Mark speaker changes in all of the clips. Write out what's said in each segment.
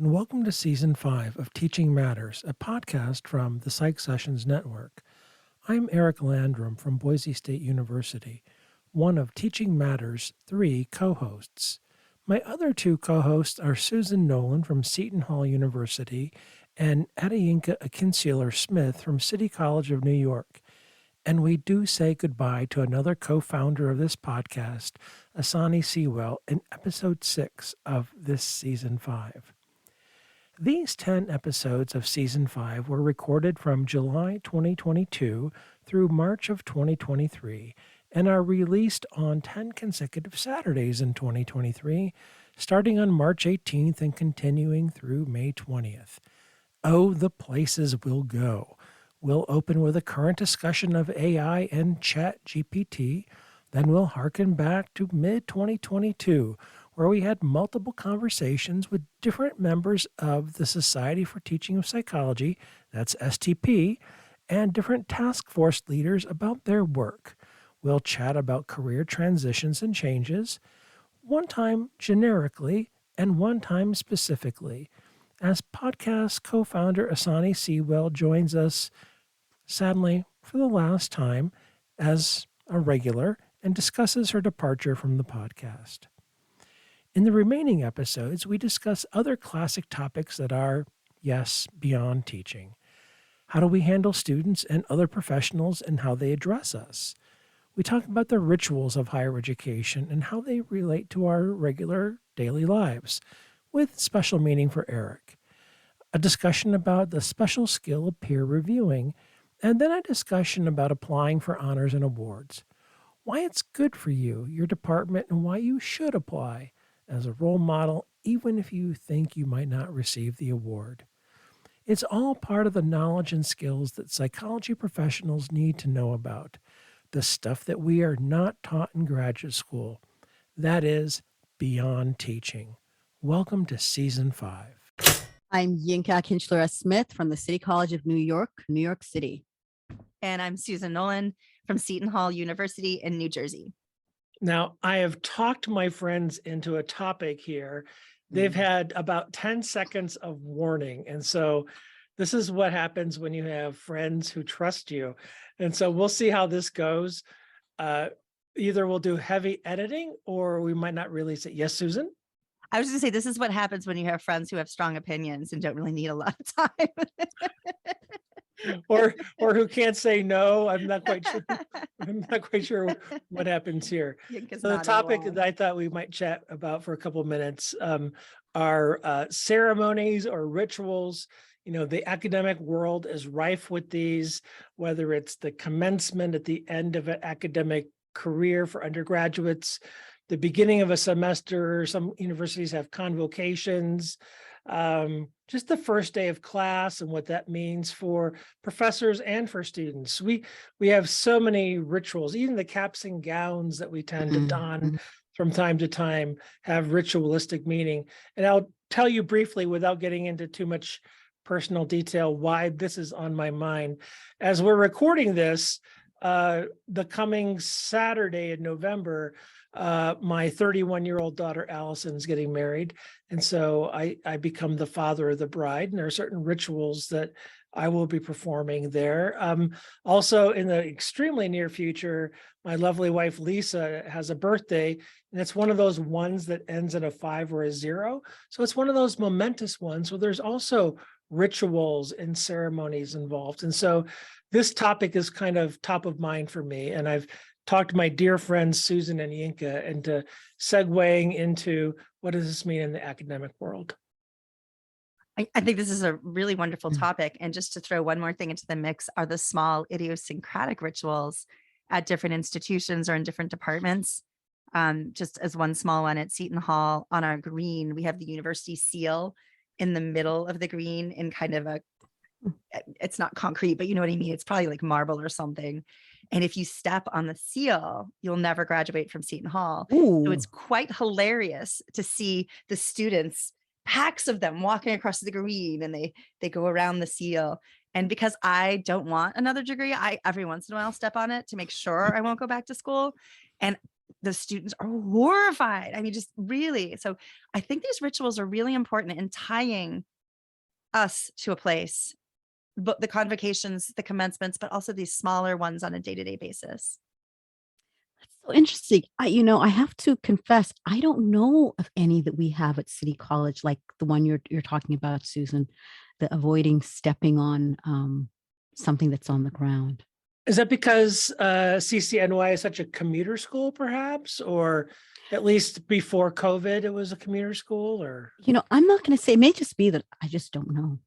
Speaker 1: and welcome to Season 5 of Teaching Matters, a podcast from the Psych Sessions Network. I'm Eric Landrum from Boise State University, one of Teaching Matters' 3 co-hosts. My other 2 co-hosts are Susan Nolan from Seton Hall University and Adeyinka Akinseler-Smith from City College of New York. And we do say goodbye to another co-founder of this podcast, Asani Sewell, in episode 6 of this Season 5. These 10 episodes of Season 5 were recorded from July 2022 through March of 2023 and are released on 10 consecutive Saturdays in 2023, starting on March 18th and continuing through May 20th. Oh, the places we'll go. We'll open with a current discussion of AI and ChatGPT. Then we'll harken back to mid-2022, where we had multiple conversations with different members of the Society for Teaching of Psychology, that's STP, and different task force leaders about their work. We'll chat about career transitions and changes, one time generically and one time specifically, as podcast co-founder Asani Sewell joins us, sadly, for the last time, as a regular, and discusses her departure from the podcast. In the remaining episodes, we discuss other classic topics that are, yes, beyond teaching. How do we handle students and other professionals and how they address us? We talk about the rituals of higher education and how they relate to our regular daily lives, with special meaning for Eric. A discussion about the special skill of peer reviewing, and then a discussion about applying for honors and awards. Why it's good for you, your department, and why you should apply as a role model, even if you think you might not receive the award. It's all part of the knowledge and skills that psychology professionals need to know about, the stuff that we are not taught in graduate school. That is, beyond teaching. Welcome to Season 5.
Speaker 2: I'm Yinka Akinseler-Smith from the City College of New York, New York City.
Speaker 3: And I'm Susan Nolan from Seton Hall University in New Jersey.
Speaker 1: Now, I have talked my friends into a topic here. They've had about 10 seconds of warning. And so this is what happens when you have friends who trust you. And so we'll see how this goes. Either we'll do heavy editing or we might not release it. Yes, Susan?
Speaker 3: I was going to say, this is what happens when you have friends who have strong opinions and don't really need a lot of time.
Speaker 1: or who can't say no. I'm not quite sure. I'm not quite sure what happens here. So the topic that I thought we might chat about for a couple of minutes are ceremonies or rituals. You know, the academic world is rife with these, whether it's the commencement at the end of an academic career for undergraduates, the beginning of a semester. Some universities have convocations, just the first day of class and what that means for professors and for students. We have so many rituals, even the caps and gowns that we tend to don from time to time have ritualistic meaning. And I'll tell you briefly, without getting into too much personal detail, why this is on my mind. As we're recording this, the coming Saturday in November, my 31-year-old daughter Allison is getting married, and so I become the father of the bride, and there are certain rituals that I will be performing there. Also, in the extremely near future, my lovely wife Lisa has a birthday, and it's one of those ones that ends in a 5 or a 0. So it's one of those momentous ones where there's also rituals and ceremonies involved, and so this topic is kind of top of mind for me, and I've talked to my dear friends Susan and Yinka into segueing into what does this mean in the academic world.
Speaker 3: I think this is a really wonderful topic. And just to throw one more thing into the mix are the small idiosyncratic rituals at different institutions or in different departments. Just as one small one at Seton Hall, on our green, we have the university seal in the middle of the green in kind of it's not concrete, but you know what I mean? It's probably like marble or something. And if you step on the seal, you'll never graduate from Seton Hall.
Speaker 2: Ooh.
Speaker 3: So it's quite hilarious to see the students, packs of them walking across the green, and they go around the seal. And because I don't want another degree, I every once in a while step on it to make sure I won't go back to school. And the students are horrified. I mean, just really. So I think these rituals are really important in tying us to a place, but the convocations, the commencements, but also these smaller ones on a day-to-day basis.
Speaker 2: So interesting. I have to confess, I don't know of any that we have at City College, like the one you're talking about, Susan, the avoiding stepping on something that's on the ground.
Speaker 1: Is that because CCNY is such a commuter school, perhaps, or at least before COVID, it was a commuter school? Or
Speaker 2: I'm not going to say. It may just be that I just don't know.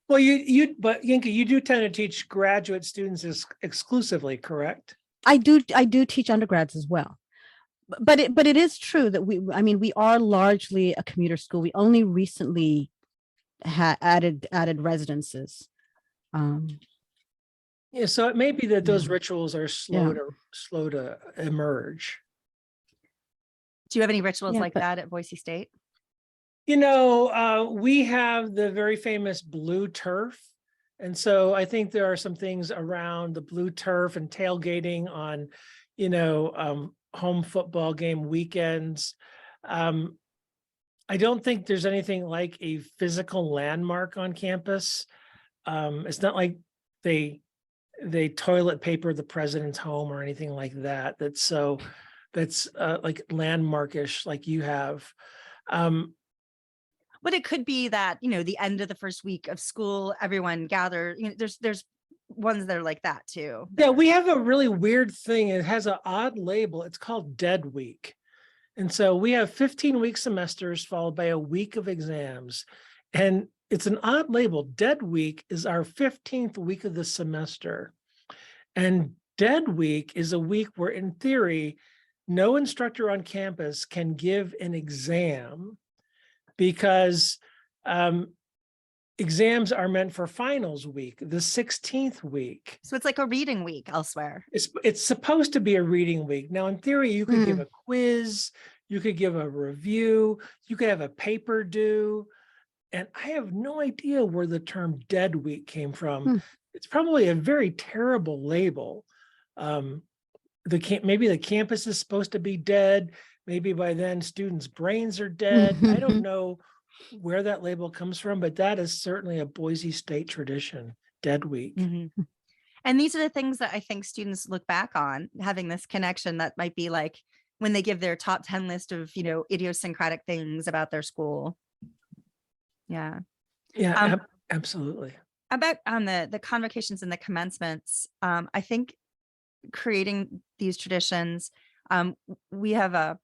Speaker 1: well, but Yinka, you do tend to teach graduate students exclusively, correct?
Speaker 2: I do teach undergrads as well, but it is true that we are largely a commuter school. We only recently added residences.
Speaker 1: Yeah, so it may be that those
Speaker 2: Yeah.
Speaker 1: rituals are slow to emerge.
Speaker 3: Do you have any rituals
Speaker 2: Yeah,
Speaker 3: like
Speaker 2: but-
Speaker 3: that at Boise State?
Speaker 1: We have the very famous blue turf. And so I think there are some things around the blue turf and tailgating on, home football game weekends. I don't think there's anything like a physical landmark on campus. It's not like they toilet paper the president's home or anything like that. That's like landmarkish like you have.
Speaker 3: But it could be that, the end of the first week of school, everyone gather, there's ones that are like that too.
Speaker 1: Yeah, we have a really weird thing. It has an odd label. It's called Dead Week. And so we have 15-week semesters followed by a week of exams. And it's an odd label. Dead Week is our 15th week of the semester. And Dead Week is a week where, in theory, no instructor on campus can give an exam because exams are meant for finals week, the 16th week.
Speaker 3: So it's like a reading week elsewhere.
Speaker 1: It's supposed to be a reading week. Now, in theory, you could give a quiz, you could give a review, you could have a paper due. And I have no idea where the term Dead Week came from. It's probably a very terrible label. Maybe the campus is supposed to be dead. Maybe by then students' brains are dead. I don't know where that label comes from, but that is certainly a Boise State tradition, Dead Week.
Speaker 3: Mm-hmm. And these are the things that I think students look back on, having this connection that might be like when they give their top 10 list of, idiosyncratic things about their school. Yeah.
Speaker 1: Yeah, absolutely.
Speaker 3: About the convocations and the commencements, I think creating these traditions, we have a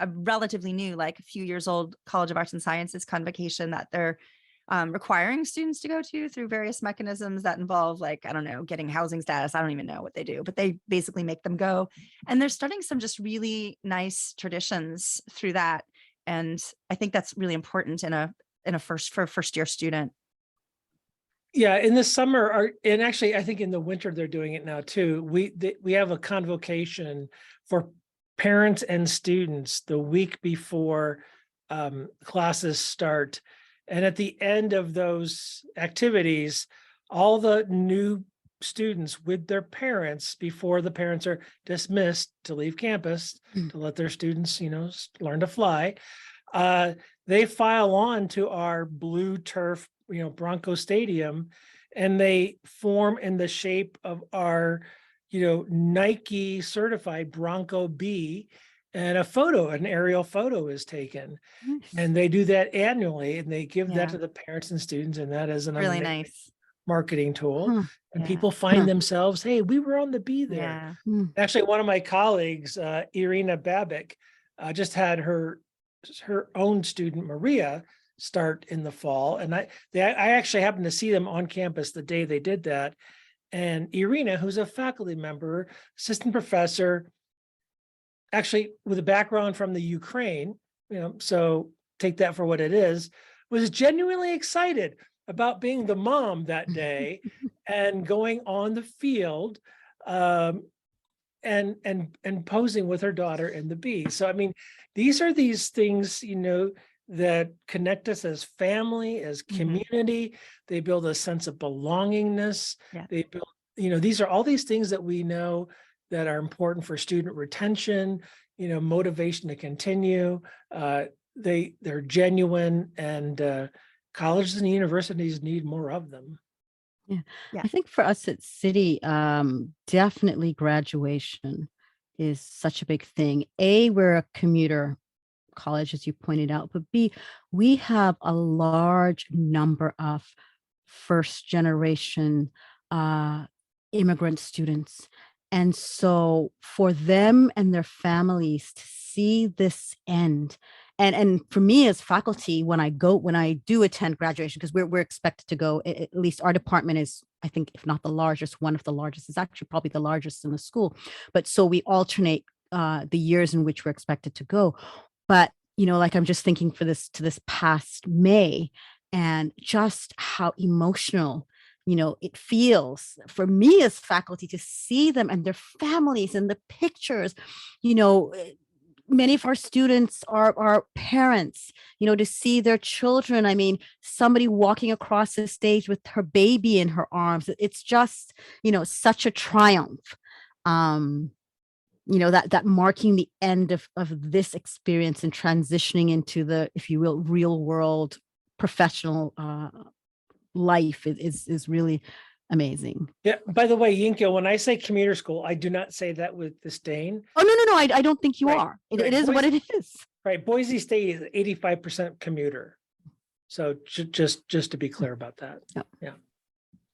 Speaker 3: relatively new, like a few years old College of Arts and Sciences convocation that they're requiring students to go to through various mechanisms that involve, like, I don't know, getting housing status. I don't even know what they do, but they basically make them go. And they're starting some just really nice traditions through that. And I think that's really important for a first year student.
Speaker 1: Yeah, in the summer, and actually, I think in the winter they're doing it now too. We have a convocation for parents and students the week before classes start, and at the end of those activities, all the new students with their parents, before the parents are dismissed to leave campus to let their students, learn to fly, they file on to our blue turf, Bronco Stadium, and they form in the shape of our, Nike certified Bronco B, and an aerial photo is taken. And they do that annually, and they give that to the parents and students, and that is an
Speaker 3: Really
Speaker 1: amazing
Speaker 3: nice
Speaker 1: marketing tool. And
Speaker 3: Yeah.
Speaker 1: people find themselves, hey, we were on the B there.
Speaker 3: Yeah.
Speaker 1: Actually, one of my colleagues, Irina Babic, just had her own student, Maria, start in the fall. And I actually happened to see them on campus the day they did that. And Irina, who's a faculty member, assistant professor, actually with a background from the Ukraine, so take that for what it is, was genuinely excited about being the mom that day and going on the field and posing with her daughter in the B. So, I mean, these are these things, that connect us as family, as community. They build a sense of belongingness.
Speaker 3: Yeah.
Speaker 1: They build, these are all these things that we know that are important for student retention, motivation to continue. They're genuine, and colleges and universities need more of them.
Speaker 2: Yeah.
Speaker 3: Yeah.
Speaker 2: I think for us at City, definitely graduation is such a big thing. A, we're a commuter college, as you pointed out, but B, we have a large number of first generation immigrant students. And so for them and their families to see this end, and for me as faculty, when I do attend graduation, because we're expected to go, at least our department is, I think, if not the largest, one of the largest, is actually probably the largest in the school. But so we alternate the years in which we're expected to go. But like I'm just thinking to this past May, and just how emotional it feels for me as faculty to see them and their families and the pictures. Many of our students are parents, to see their children. I mean, somebody walking across the stage with her baby in her arms. It's just, such a triumph. That marking the end of this experience and transitioning into the, if you will, real world professional life is really amazing.
Speaker 1: Yeah. By the way, Yinko, when I say commuter school, I do not say that with disdain.
Speaker 2: Oh, no, I don't think you
Speaker 1: Right,
Speaker 2: are. It
Speaker 1: right.
Speaker 2: is what it is.
Speaker 1: Right. Boise State is 85% commuter. So just to be clear about that.
Speaker 2: Yeah.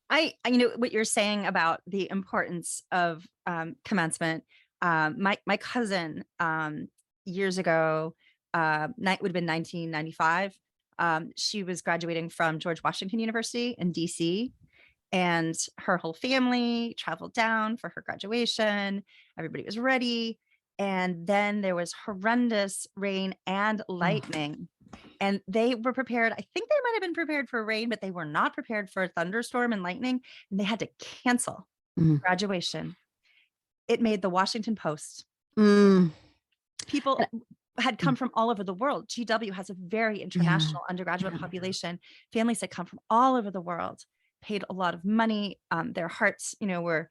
Speaker 3: I what you're saying about the importance of commencement. My cousin years ago, would have been 1995. She was graduating from George Washington University in DC, and her whole family traveled down for her graduation. Everybody was ready. And then there was horrendous rain and lightning. And they were prepared. I think they might have been prepared for rain, but they were not prepared for a thunderstorm and lightning. And they had to cancel graduation. It made the Washington Post. People had come from all over the world. GW has a very international undergraduate population. Families that come from all over the world, paid a lot of money. Their hearts, were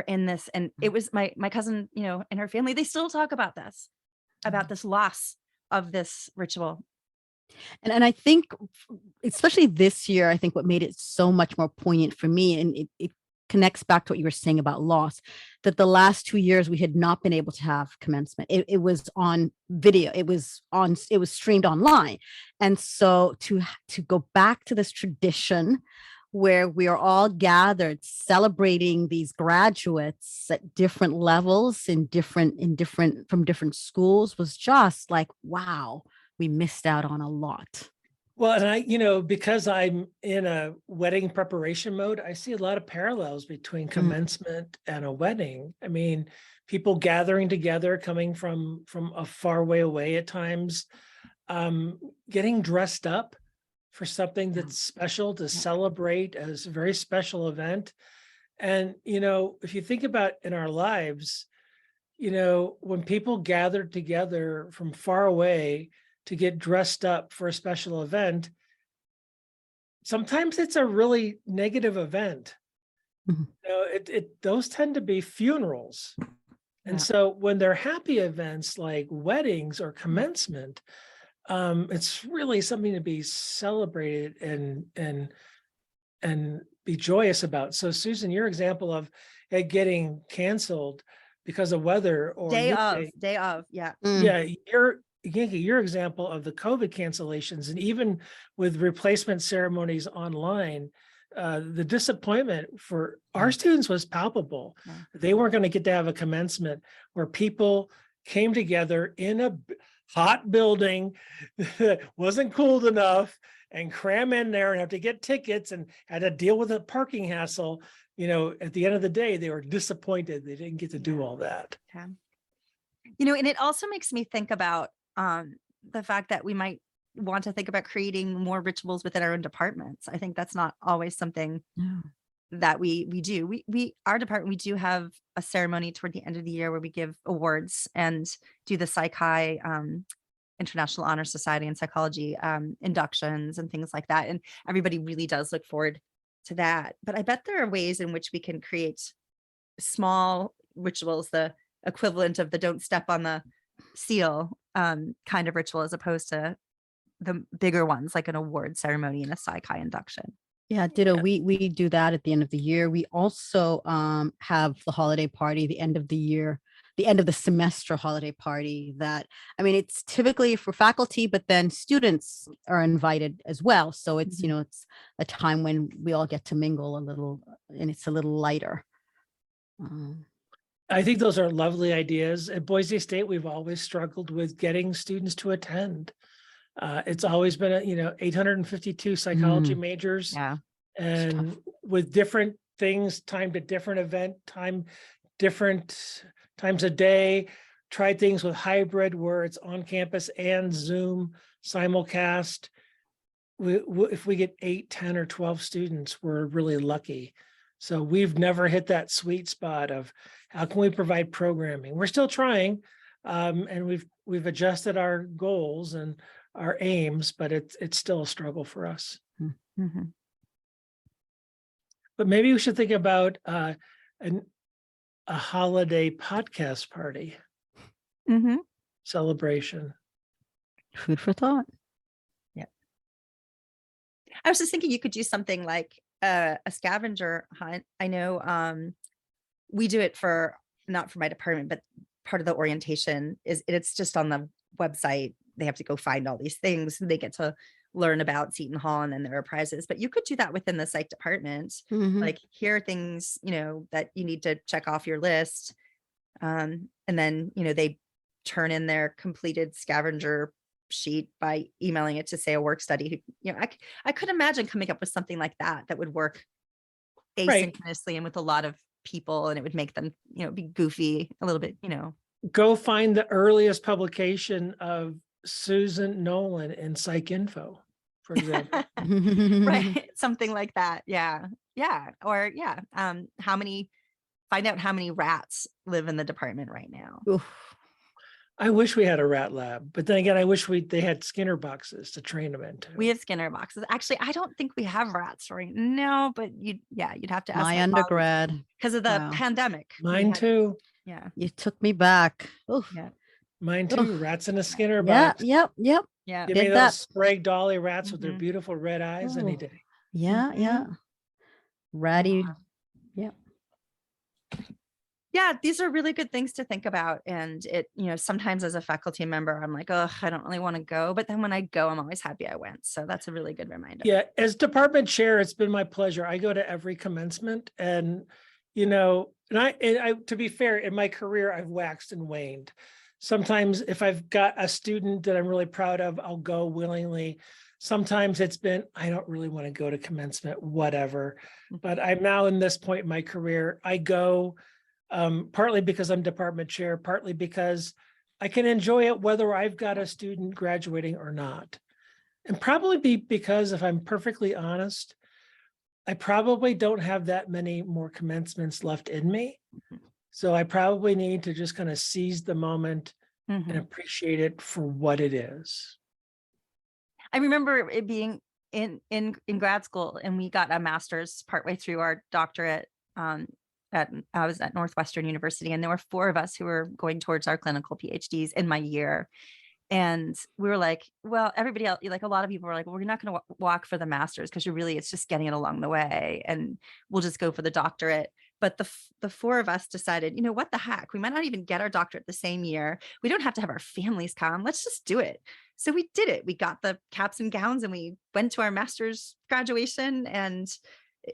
Speaker 3: in this. And it was my cousin, and her family, they still talk about this loss of this ritual.
Speaker 2: And I think, especially this year, I think what made it so much more poignant for me, and it connects back to what you were saying about loss, that the last 2 years we had not been able to have commencement. It was on video. It was streamed online. And so to go back to this tradition where we are all gathered celebrating these graduates at different levels from different schools was just like, wow, we missed out on a lot.
Speaker 1: Well, and I, because I'm in a wedding preparation mode, I see a lot of parallels between commencement and a wedding. I mean, people gathering together, coming from a far way away at times, getting dressed up for something that's special to celebrate as a very special event. And, if you think about in our lives, when people gather together from far away to get dressed up for a special event, sometimes it's a really negative event. Those tend to be funerals. And so when they're happy events like weddings or commencement, it's really something to be celebrated and be joyous about. So Susan, your example of it getting canceled because of weather or
Speaker 3: day of, yeah.
Speaker 1: Yeah, your example of the COVID cancellations, and even with replacement ceremonies online, the disappointment for our students was palpable. They weren't going to get to have a commencement where people came together in a hot building that wasn't cooled enough and cram in there and have to get tickets and had to deal with a parking hassle. At the end of the day, they were disappointed they didn't get to do all that.
Speaker 3: And it also makes me think about the fact that we might want to think about creating more rituals within our own departments. I think that's not always something that we do. Our department, we do have a ceremony toward the end of the year where we give awards and do the Psi Chi, International Honor Society and Psychology inductions and things like that. And everybody really does look forward to that. But I bet there are ways in which we can create small, rituals, the equivalent of the don't step on the seal kind of ritual, as opposed to the bigger ones like an award ceremony and a Psi Chi induction.
Speaker 2: Yeah, ditto. We do that at the end of the year. We also have the holiday party, the end of the year, the end of the semester holiday party. That, I mean, it's typically for faculty, but then students are invited as well. So it's, you know, it's a time when we all get to mingle a little, and it's a little lighter.
Speaker 1: I think those are lovely ideas. At Boise State, we've always struggled with getting students to attend. It's always been, 852 psychology majors,
Speaker 3: Yeah.
Speaker 1: and with different things timed at different different times a day. Tried things with hybrid where it's on campus and Zoom simulcast. If we get 8, 10, or 12 students, we're really lucky. So we've never hit that sweet spot of how can we provide programming. We're still trying, and we've adjusted our goals and our aims, but it's still a struggle for us.
Speaker 3: Mm-hmm.
Speaker 1: But maybe we should think about a holiday podcast party
Speaker 3: Mm-hmm.
Speaker 1: celebration.
Speaker 2: Food for thought.
Speaker 3: Yeah. I was just thinking you could do something like a scavenger hunt. I know we do it for, not for my department, but part of the orientation it's just on the website. They have to go find all these things, and they get to learn about Seton Hall, and then there are prizes. But you could do that within the psych department. Like, here are things, that you need to check off your list. And then, they turn in their completed scavenger sheet by emailing it to, say, a work study. I could imagine coming up with something like that would work asynchronously and with a lot of people, and it would make them, be goofy a little bit,
Speaker 1: Go find the earliest publication of Susan Nolan in Psych Info, for example.
Speaker 3: Right, something like that. Yeah. Or find out how many rats live in the department right now.
Speaker 2: Oof.
Speaker 3: I
Speaker 1: I wish we had a rat lab, but then again, I wish they had Skinner boxes to train them into.
Speaker 3: We have Skinner boxes. Actually, I don't think we have rats right now, but you'd have to ask
Speaker 2: My undergrad.
Speaker 3: because of the
Speaker 2: Wow.
Speaker 3: pandemic.
Speaker 1: Mine too.
Speaker 3: Yeah.
Speaker 2: You took me back. Oof.
Speaker 3: Yeah.
Speaker 1: Mine too.
Speaker 2: Oof.
Speaker 1: Rats in a Skinner
Speaker 2: Yeah.
Speaker 1: box.
Speaker 2: Yep.
Speaker 3: Yeah.
Speaker 1: Give me
Speaker 2: Did
Speaker 1: those
Speaker 2: that.
Speaker 1: Sprague Dolly rats with their
Speaker 3: Mhm.
Speaker 1: beautiful red eyes any
Speaker 2: Oh.
Speaker 1: day.
Speaker 2: Yeah. Yeah. Ratty.
Speaker 3: Yeah, these are really good things to think about. And it, sometimes as a faculty member, I'm like, oh, I don't really want to go. But then when I go, I'm always happy I went. So that's a really good reminder.
Speaker 1: Yeah, as department chair, it's been my pleasure. I go to every commencement, and I to be fair, in my career, I've waxed and waned. Sometimes if I've got a student that I'm really proud of, I'll go willingly. Sometimes it's been, I don't really want to go to commencement, whatever. But I'm now in this point in my career, I go partly because I'm department chair, partly because I can enjoy it whether I've got a student graduating or not. And probably because, if I'm perfectly honest, I probably don't have that many more commencements left in me. So I probably need to just kind of seize the moment and appreciate it for what it is.
Speaker 3: I remember it being in grad school, and we got a master's partway through our doctorate. I was at Northwestern University, and there were 4 of us who were going towards our clinical PhDs in my year. And we were like, well, everybody else, like a lot of people were like, well, we're not going to walk for the master's because it's just getting it along the way, and we'll just go for the doctorate. But the 4 of us decided, what the heck? We might not even get our doctorate the same year. We don't have to have our families come. Let's just do it. So we did it. We got the caps and gowns, and we went to our master's graduation, and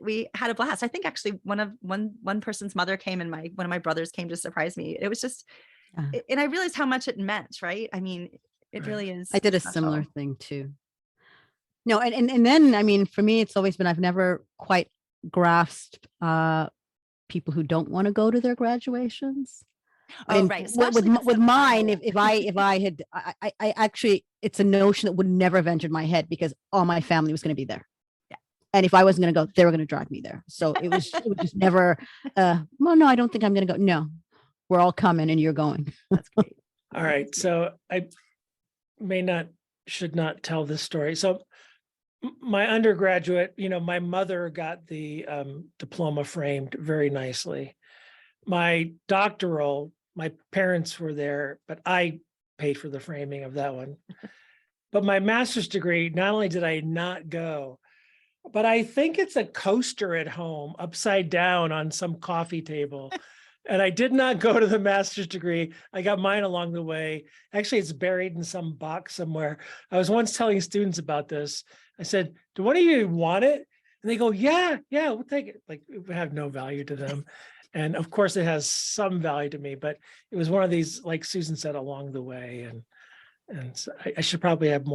Speaker 3: we had a blast. I think actually one person's mother came, and one of my brothers came to surprise me. It was just, and I realized how much it meant, right? I mean, it really is.
Speaker 2: I did a similar thing too. No, and then, I mean, for me, it's always been, I've never quite grasped people who don't want to go to their graduations.
Speaker 3: Right.
Speaker 2: With mine, if I had, I actually, it's a notion that would never have entered my head because all my family was going to be there. And if I wasn't going to go, they were going to drag me there. So it was just never, well, no, I don't think I'm going to go. No, we're all coming and you're going.
Speaker 3: That's great.
Speaker 1: All right. So I should not tell this story. So my undergraduate, my mother got the diploma framed very nicely. my doctoral, my parents were there, but I paid for the framing of that one. But my master's degree, not only did I not go, but I think it's a coaster at home, upside down on some coffee table. And I did not go to the master's degree. I got mine along the way. Actually, it's buried in some box somewhere. I was once telling students about this. I said, do one of you want it? And they go, yeah, we'll take it. Like, it would have no value to them. And of course, it has some value to me, but it was one of these, like Susan said, along the way. And so I should probably have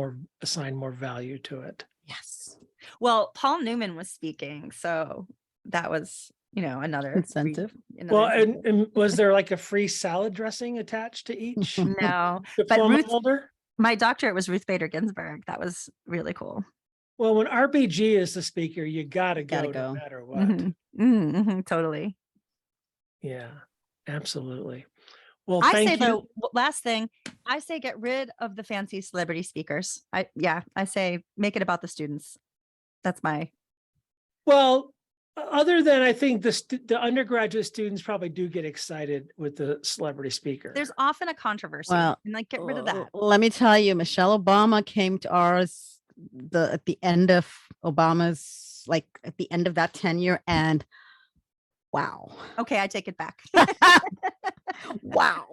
Speaker 1: assign more value to it.
Speaker 2: Yes.
Speaker 3: Well, Paul Newman was speaking, so that was, another
Speaker 2: Incentive.
Speaker 1: Well, and was there like a free salad dressing attached to each
Speaker 3: No, but
Speaker 1: diploma holder?
Speaker 3: my doctorate was Ruth Bader Ginsburg. That was really cool.
Speaker 1: Well, when RBG is the speaker, you gotta go no matter what.
Speaker 3: Totally.
Speaker 1: Yeah, absolutely. Well,
Speaker 3: I
Speaker 1: thank
Speaker 3: say
Speaker 1: you.
Speaker 3: though, last thing, I say get rid of the fancy celebrity speakers. I say make it about the students. That's my.
Speaker 1: Well, other than I think the undergraduate students probably do get excited with the celebrity speaker.
Speaker 3: There's often a controversy,
Speaker 2: Well,
Speaker 3: and like get rid of that.
Speaker 2: Let me tell you, Michelle Obama came to ours at the end of Obama's, like at the end of that tenure, and wow.
Speaker 3: Okay, I take it back.
Speaker 2: Wow.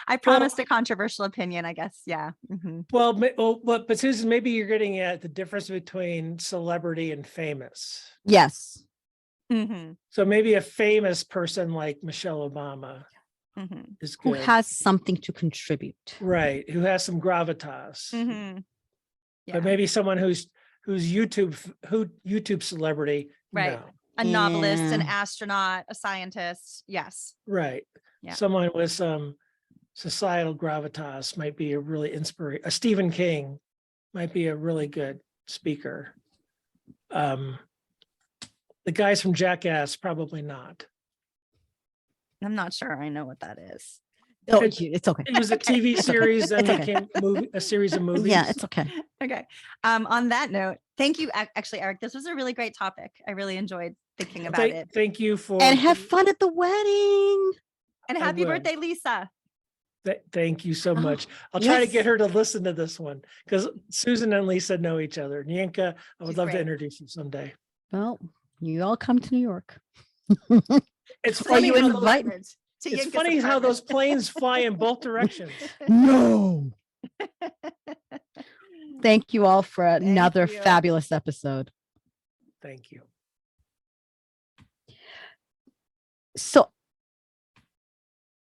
Speaker 3: I promised a controversial opinion, I guess. Yeah.
Speaker 1: Well, but Susan, maybe you're getting at the difference between celebrity and famous.
Speaker 2: Yes.
Speaker 1: So maybe a famous person like Michelle Obama is good.
Speaker 2: Who has something to contribute.
Speaker 1: Right. Who has some gravitas.
Speaker 3: Yeah.
Speaker 1: But maybe someone who's YouTube celebrity.
Speaker 3: Right.
Speaker 1: No.
Speaker 3: A novelist, an astronaut, a scientist. Yes.
Speaker 1: Right.
Speaker 3: Yeah.
Speaker 1: Someone with some societal gravitas might be a really inspiration. A Stephen King might be a really good speaker. The guys from Jackass, probably not.
Speaker 3: I'm not sure I know what that is.
Speaker 2: Oh, it's okay.
Speaker 1: It was a TV series and became a series of movies.
Speaker 2: Yeah, it's okay.
Speaker 3: Okay. On that note, thank you. Actually, Eric, this was a really great topic. I really enjoyed thinking about it.
Speaker 1: Thank you for
Speaker 2: and have fun at the wedding.
Speaker 3: And happy birthday, Lisa.
Speaker 1: Thank you so much. I'll try to get her to listen to this one because Susan and Lisa know each other. Yanka, I would love to introduce you someday.
Speaker 2: Well, you all come to New York.
Speaker 1: It's funny
Speaker 2: you invite me.
Speaker 1: It's funny how those planes fly in both directions.
Speaker 2: No. Thank you all for another fabulous episode.
Speaker 1: Thank you.
Speaker 2: So